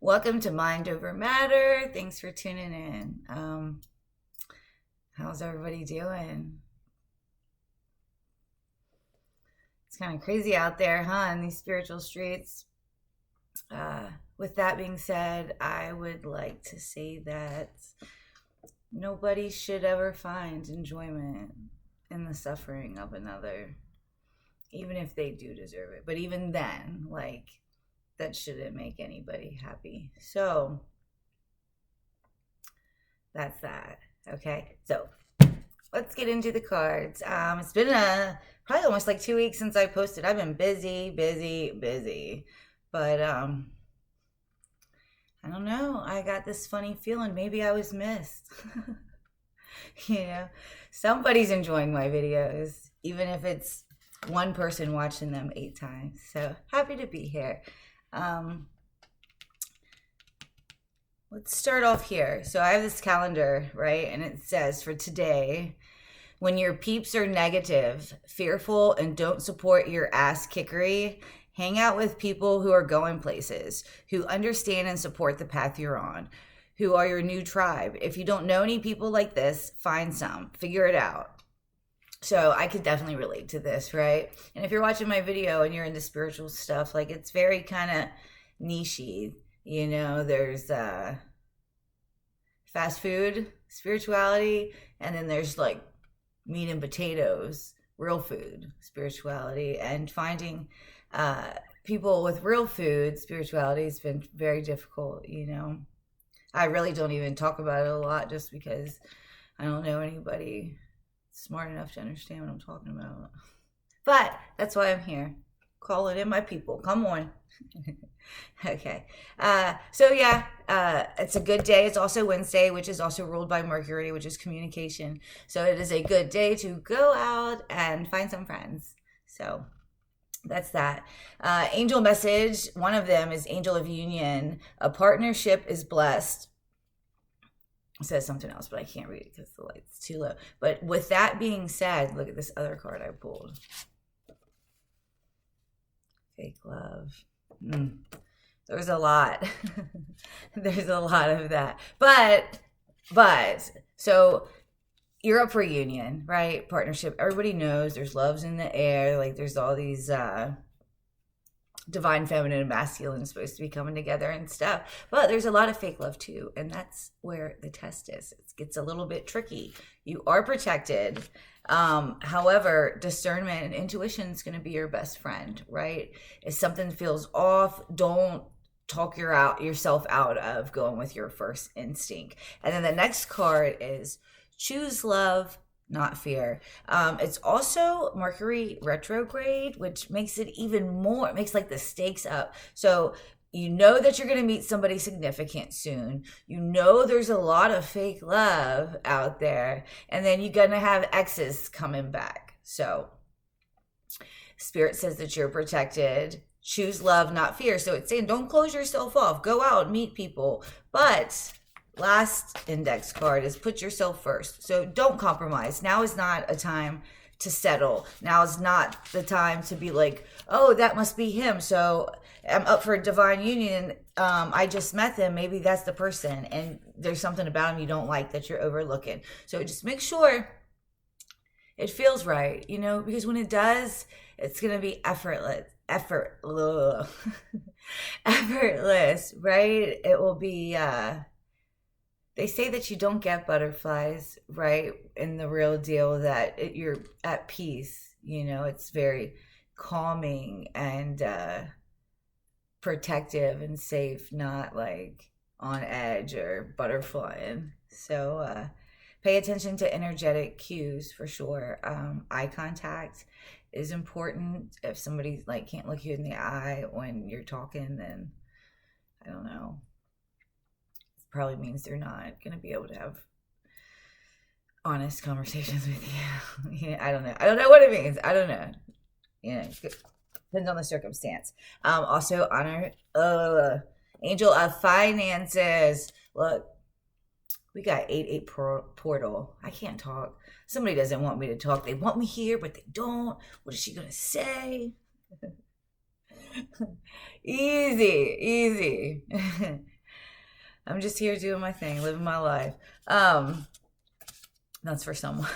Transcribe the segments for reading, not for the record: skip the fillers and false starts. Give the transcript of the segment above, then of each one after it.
Welcome to Mind Over Matter. Thanks for tuning in. How's everybody doing? It's kind of crazy out there, huh, in these spiritual streets. With that being said, I would like to say that nobody should ever find enjoyment in the suffering of another, even if they do deserve it. But even then, that shouldn't make anybody happy. So that's that. Okay, so let's get into the cards. It's been probably almost 2 weeks since I posted. I've been busy, but I don't know. I got this funny feeling maybe I was missed. Somebody's enjoying my videos, even if it's one person watching them 8 times. So happy to be here. Let's start off here. So I have this calendar, right? And it says for today, when your peeps are negative, fearful, and don't support your ass kickery, hang out with people who are going places, who understand and support the path you're on, who are your new tribe. If you don't know any people like this, find some, figure it out. So I could definitely relate to this, right? And if you're watching my video and you're into spiritual stuff, it's very kind of nichey. There's fast food, spirituality, and then there's meat and potatoes, real food, spirituality. And finding people with real food, spirituality has been very difficult, I really don't even talk about it a lot just because I don't know anybody smart enough to understand what I'm talking about. But that's why I'm here. Call it in my people. Come on. Okay. It's a good day. It's also Wednesday, which is also ruled by Mercury, which is communication. So it is a good day to go out and find some friends. So that's that. Angel message. One of them is Angel of Union. A partnership is blessed. It says something else, but I can't read it because the light's too low. But with that being said, look at this other card I pulled. Fake love. There's a lot. There's a lot of that. But, so you're up for a union, right? Partnership. Everybody knows there's loves in the air. There's all these divine feminine and masculine supposed to be coming together and stuff, but there's a lot of fake love too, and that's where the test is. It gets a little bit tricky. You are protected, however, discernment and intuition is going to be your best friend, right? If something feels off, don't talk yourself out of going with your first instinct. And then the next card is choose love, not fear. It's also Mercury retrograde, which makes it even more, it makes the stakes up. So you know that you're going to meet somebody significant soon. There's a lot of fake love out there. And then you're going to have exes coming back. So Spirit says that you're protected. Choose love, not fear. So it's saying don't close yourself off. Go out, meet people. But last index card is put yourself first. So don't compromise. Now is not a time to settle. Now is not the time to be oh, that must be him. So I'm up for a divine union. I just met them. Maybe that's the person. And there's something about him you don't like that you're overlooking. So just make sure it feels right, because when it does, it's going to be effortless, right? It will be, they say that you don't get butterflies, right? In the real deal, that you're at peace. It's very calming and protective and safe, not on edge or butterflying. So pay attention to energetic cues for sure. Eye contact is important. If somebody can't look you in the eye when you're talking, then I don't know. Probably means they're not going to be able to have honest conversations with you. I don't know what it means. I don't know. Depends on the circumstance. Also honor Angel of Finances. Look, we got 8-8 portal. I can't talk. Somebody doesn't want me to talk. They want me here, but they don't. What is she gonna say? Easy. I'm just here doing my thing, living my life. That's for someone.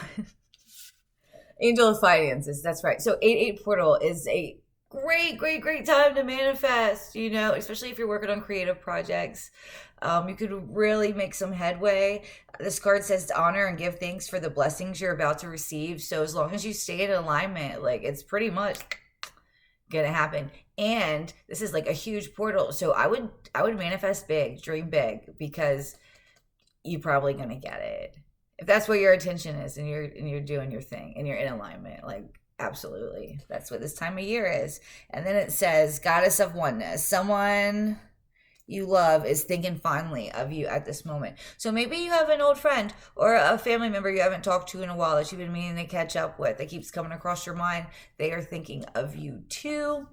Angel of Finances, that's right. So 8-8 portal is a great time to manifest, you know, especially if you're working on creative projects. You could really make some headway. This card says to honor and give thanks for the blessings you're about to receive. So as long as you stay in alignment, like, it's pretty much gonna happen. And this is like a huge portal. So I would manifest big, dream big, because you're probably gonna get it. If that's where your attention is, and you're doing your thing and you're in alignment, like, absolutely. That's what this time of year is. And then it says, Goddess of Oneness. Someone you love is thinking fondly of you at this moment. So maybe you have an old friend or a family member you haven't talked to in a while that you've been meaning to catch up with, that keeps coming across your mind. They are thinking of you too.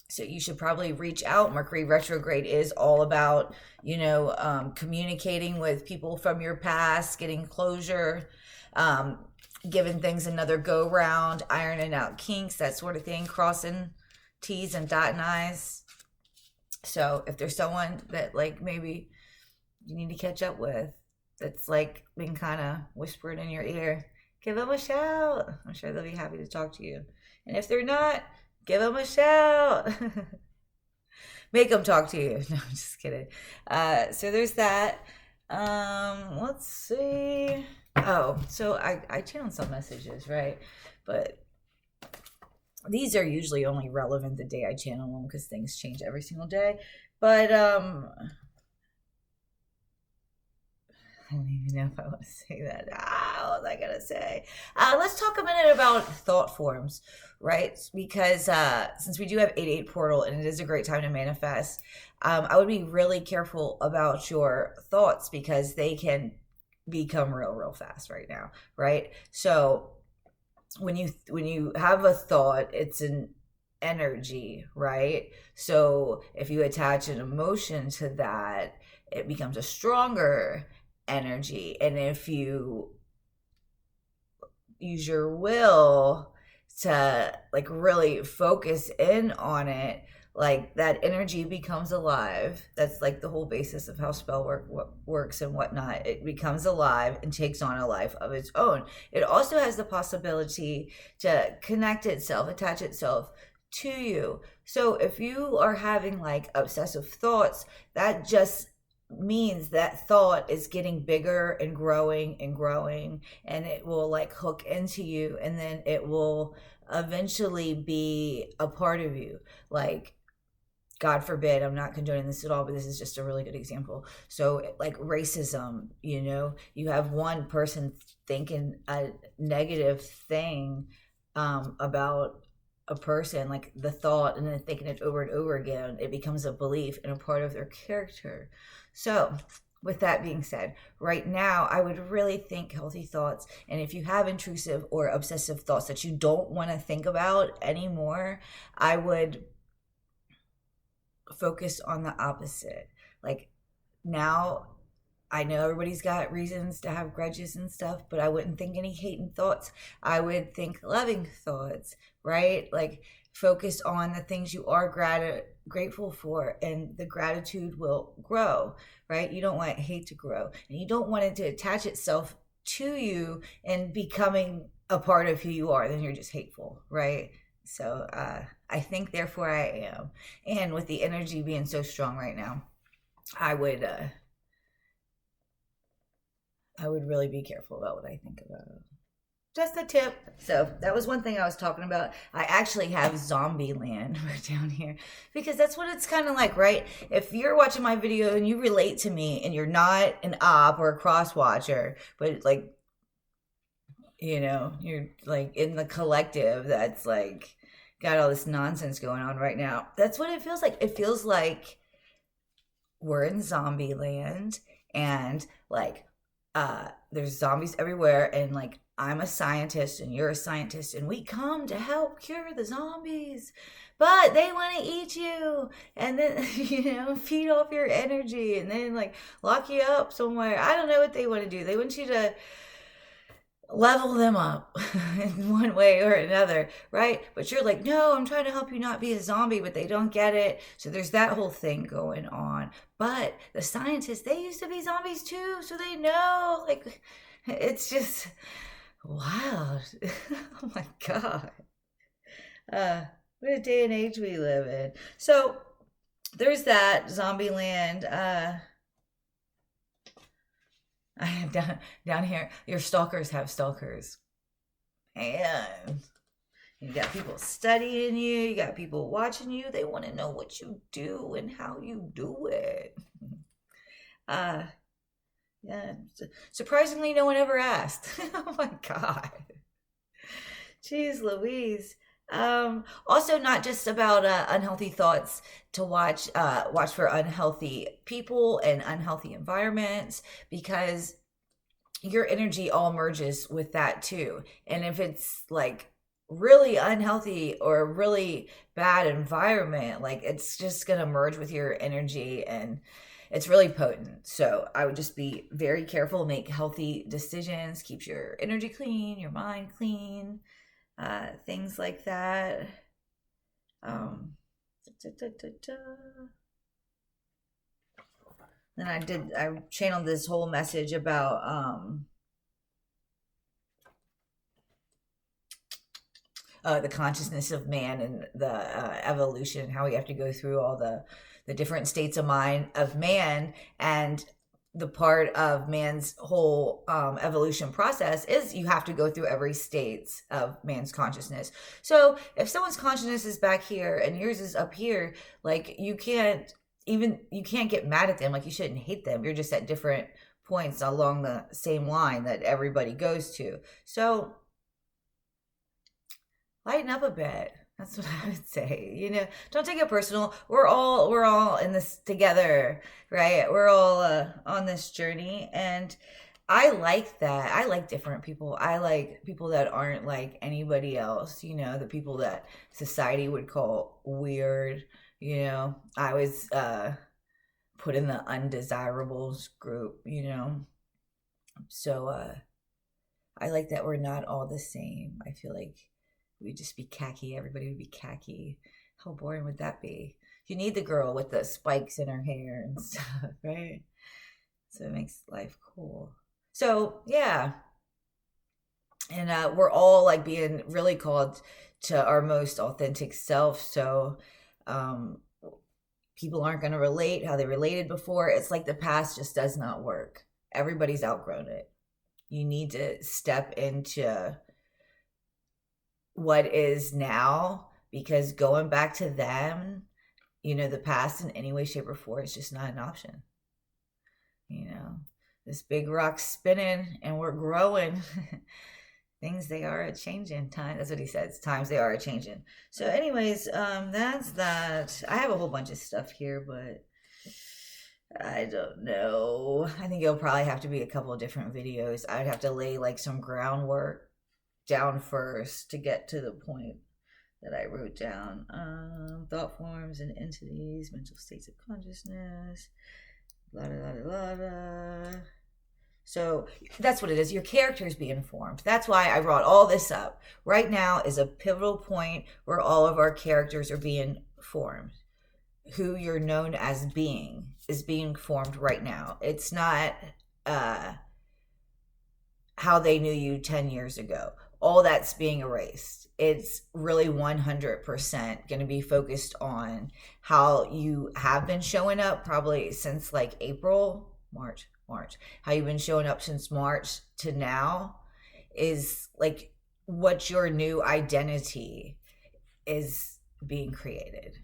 So you should probably reach out. Mercury retrograde is all about, you know, communicating with people from your past, getting closure, giving things another go round, ironing out kinks, that sort of thing, crossing T's and dotting I's. So if there's someone that, like, maybe you need to catch up with, that's like been kind of whispered in your ear, give them a shout. I'm sure they'll be happy to talk to you. And if they're not, give them a shout. Make them talk to you. No, I'm just kidding. So there's that. Let's see. Oh, so I channeled some messages, right? But these are usually only relevant the day I channel them, because things change every single day. But I don't even know if I want to say that. What was I gonna say? Let's talk a minute about thought forms, right? Because since we do have 8-8 portal and it is a great time to manifest, I would be really careful about your thoughts, because they can become real fast right now, right? So when you have a thought, it's an energy, right? So if you attach an emotion to that, it becomes a stronger energy. And if you use your will to, like, really focus in on it, like, that energy becomes alive. That's like the whole basis of how spell work works and whatnot. It becomes alive and takes on a life of its own. It also has the possibility to connect itself, attach itself to you. So if you are having, like, obsessive thoughts, that just means that thought is getting bigger and growing, and it will, like, hook into you, and then it will eventually be a part of you. Like, God forbid, I'm not condoning this at all, but this is just a really good example. So, like, racism, you know, you have one person thinking a negative thing about a person, like the thought, and then thinking it over and over again. It becomes a belief and a part of their character. So with that being said, right now, I would really think healthy thoughts. And if you have intrusive or obsessive thoughts that you don't want to think about anymore, I would focus on the opposite. Like, now, I know everybody's got reasons to have grudges and stuff, but I wouldn't think any hating thoughts. I would think loving thoughts, right? Like, focus on the things you are grateful for, and the gratitude will grow, right? You don't want hate to grow, and you don't want it to attach itself to you and becoming a part of who you are. Then you're just hateful, right? So I think, therefore I am. And with the energy being so strong right now, I would really be careful about what I think about it. Just a tip. So that was one thing I was talking about. I actually have Zombieland right down here, because that's what it's kind of like, right? If you're watching my video and you relate to me, and you're not an op or a cross watcher, but, like, you know, you're, like, in the collective that's, like, got all this nonsense going on right now. That's what it feels like. It feels like we're in Zombieland, and, like, there's zombies everywhere, and, like, I'm a scientist and you're a scientist, and we come to help cure the zombies, but they want to eat you, and then, you know, feed off your energy, and then, like, lock you up somewhere. I don't know what they want to do. They want you to, level them up in one way or another, right? But you're like, no, I'm trying to help you not be a zombie, but they don't get it. So there's that whole thing going on. But the scientists, they used to be zombies too, so they know. Like, it's just wild. Oh my God. What a day and age we live in. So there's that Zombieland. I have down here. Your stalkers have stalkers, and you got people studying you. You got people watching you. They want to know what you do and how you do it. Uh, yeah. Surprisingly, no one ever asked. Oh my God. Jeez Louise. Also not just about unhealthy thoughts to watch for unhealthy people and unhealthy environments, because your energy all merges with that too. And if it's like really unhealthy or a really bad environment, like it's just gonna merge with your energy, and it's really potent. So I would just be very careful, make healthy decisions, keep your energy clean, your mind clean, things like that. Um, da, da, da, da. Then I channeled this whole message about the consciousness of man and the evolution, how we have to go through all the different states of mind of man. And the part of man's whole evolution process is you have to go through every states of man's consciousness. So if someone's consciousness is back here and yours is up here, like you can't get mad at them. Like you shouldn't hate them. You're just at different points along the same line that everybody goes to. So lighten up a bit. That's what I would say. Don't take it personal. We're all in this together, right? We're all on this journey, and I like that. I like different people. I like people that aren't like anybody else. The people that society would call weird. I was put in the undesirables group. So I like that we're not all the same. I feel like we'd just be khaki. Everybody would be khaki. How boring would that be? You need the girl with the spikes in her hair and stuff, right? So it makes life cool. So yeah. And we're all like being really called to our most authentic self. So people aren't going to relate how they related before. It's like the past just does not work. Everybody's outgrown it. You need to step into what is now, because going back to them, the past in any way, shape, or form is just not an option. This big rock's spinning and we're growing. Things, they are a changing. Time, that's what he says. Times, they are a changing. So anyways, that's that. I have a whole bunch of stuff here, but I don't know. I think it'll probably have to be a couple of different videos. I'd have to lay like some groundwork down first to get to the point that I wrote down. Thought forms and entities, mental states of consciousness, blah, blah, blah, blah, blah. So that's what it is. Your character is being formed. That's why I brought all this up. Right now is a pivotal point where all of our characters are being formed. Who you're known as being is being formed right now. It's not how they knew you 10 years ago. All that's being erased. It's really 100% going to be focused on how you have been showing up, probably since like March, how you've been showing up since March to now, is like what your new identity is being created.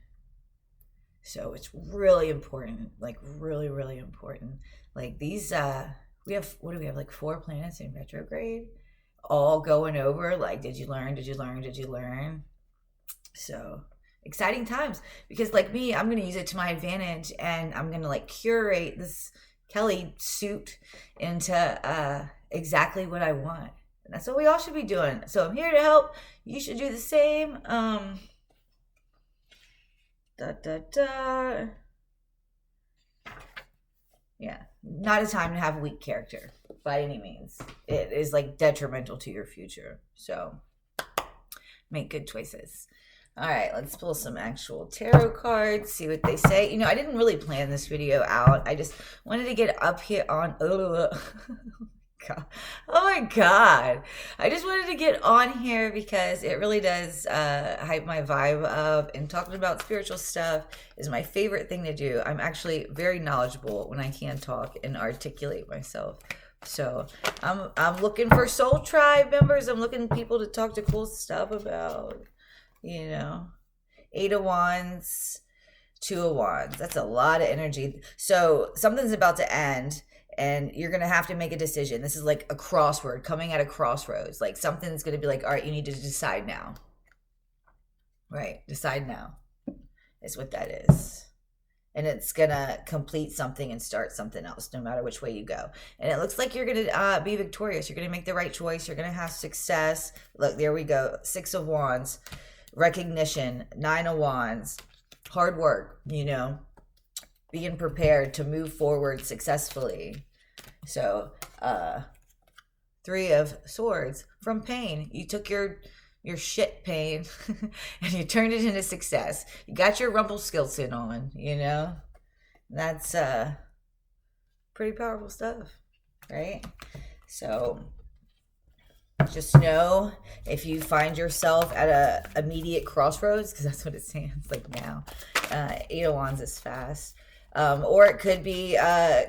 So it's really important, like really, really important. Like these, we have, what do we have? Like 4 planets in retrograde, all going over. Like, did you learn? Did you learn? Did you learn? So exciting times, because like me, I'm going to use it to my advantage, and I'm going to like curate this Kelly suit into exactly what I want. And that's what we all should be doing. So I'm here to help. You should do the same. Yeah, not a time to have a weak character. by any means. It is like detrimental to your future. So make good choices. All right, let's pull some actual tarot cards, see what they say. You know, I didn't really plan this video out. I just wanted to get up here on, oh my God. I just wanted to get on here because it really does hype my vibe up, and talking about spiritual stuff is my favorite thing to do. I'm actually very knowledgeable when I can talk and articulate myself. So I'm looking for soul tribe members. I'm looking for people to talk to cool stuff about. You know, 8 of Wands, 2 of Wands. That's a lot of energy. So something's about to end and you're going to have to make a decision. This is like a crossword, coming at a crossroads. Like something's going to be like, all right, you need to decide now. Right. Decide now is what that is. And it's going to complete something and start something else, no matter which way you go. And it looks like you're going to be victorious. You're going to make the right choice. You're going to have success. Look, there we go. 6 of Wands. Recognition, 9 of Wands, hard work, you know, being prepared to move forward successfully. So, 3 of Swords, from pain. You took your shit pain and you turned it into success. You got your Rumpelstiltskin on, you know. That's pretty powerful stuff, right? So just know if you find yourself at a immediate crossroads, because that's what it sounds like now. 8 of Wands is fast. Or it could be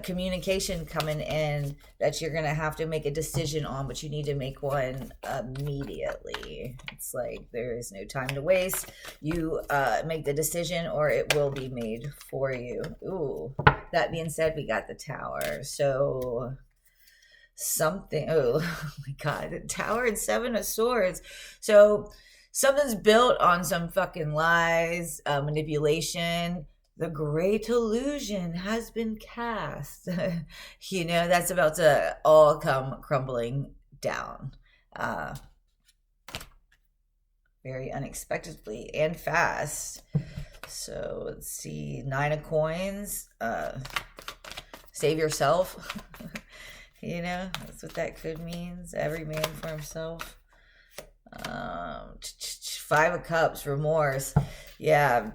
communication coming in that you're going to have to make a decision on, but you need to make one immediately. It's like there is no time to waste. You make the decision or it will be made for you. Ooh, that being said, we got the Tower. So something, oh my God, the Tower and 7 of Swords. So something's built on some fucking lies, manipulation. The great illusion has been cast. You know, that's about to all come crumbling down. Very unexpectedly and fast. So let's see, 9 of Coins. Save yourself. You know, that's what that could means. Every man for himself. 5 of Cups, remorse. Yeah.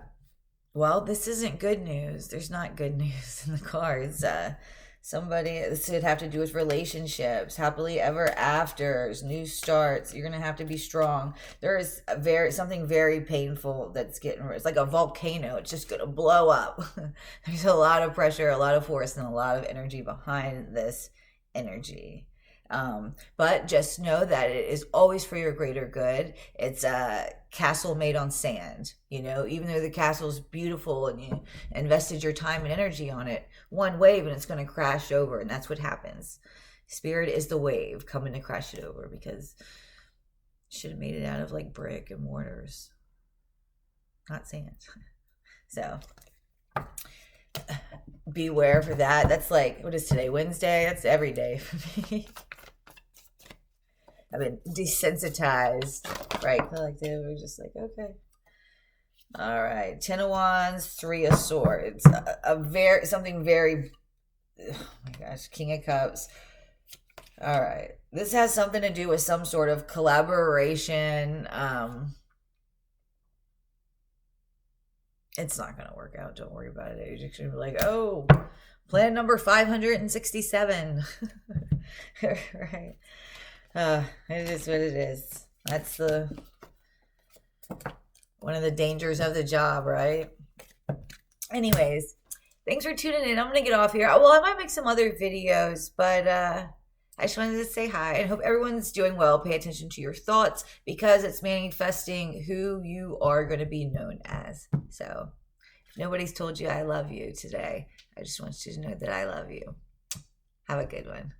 Well, this isn't good news. There's not good news in the cards. This would have to do with relationships, happily ever afters, new starts. You're going to have to be strong. There is something very painful that's it's like a volcano. It's just going to blow up. There's a lot of pressure, a lot of force, and a lot of energy behind this energy. But just know that it is always for your greater good. It's a castle made on sand. You know, even though the castle is beautiful and you invested your time and energy on it, one wave and it's going to crash over. And that's what happens. Spirit is the wave coming to crash it over, because should have made it out of like brick and mortars, not sand. So beware for that. That's like, what is today? Wednesday? That's every day for me. I've been desensitized, right? Collective, we're just like, okay. All right, 10 of Wands, 3 of Swords. Something very, oh my gosh, King of Cups. All right, this has something to do with some sort of collaboration. It's not going to work out. Don't worry about it. You're just going to be like, oh, plan number 567. Right. It is what it is. That's one of the dangers of the job, right? Anyways, thanks for tuning in. I'm going to get off here. Well, I might make some other videos, but I just wanted to say hi and hope everyone's doing well. Pay attention to your thoughts, because it's manifesting who you are going to be known as. So if nobody's told you I love you today, I just want you to know that I love you. Have a good one.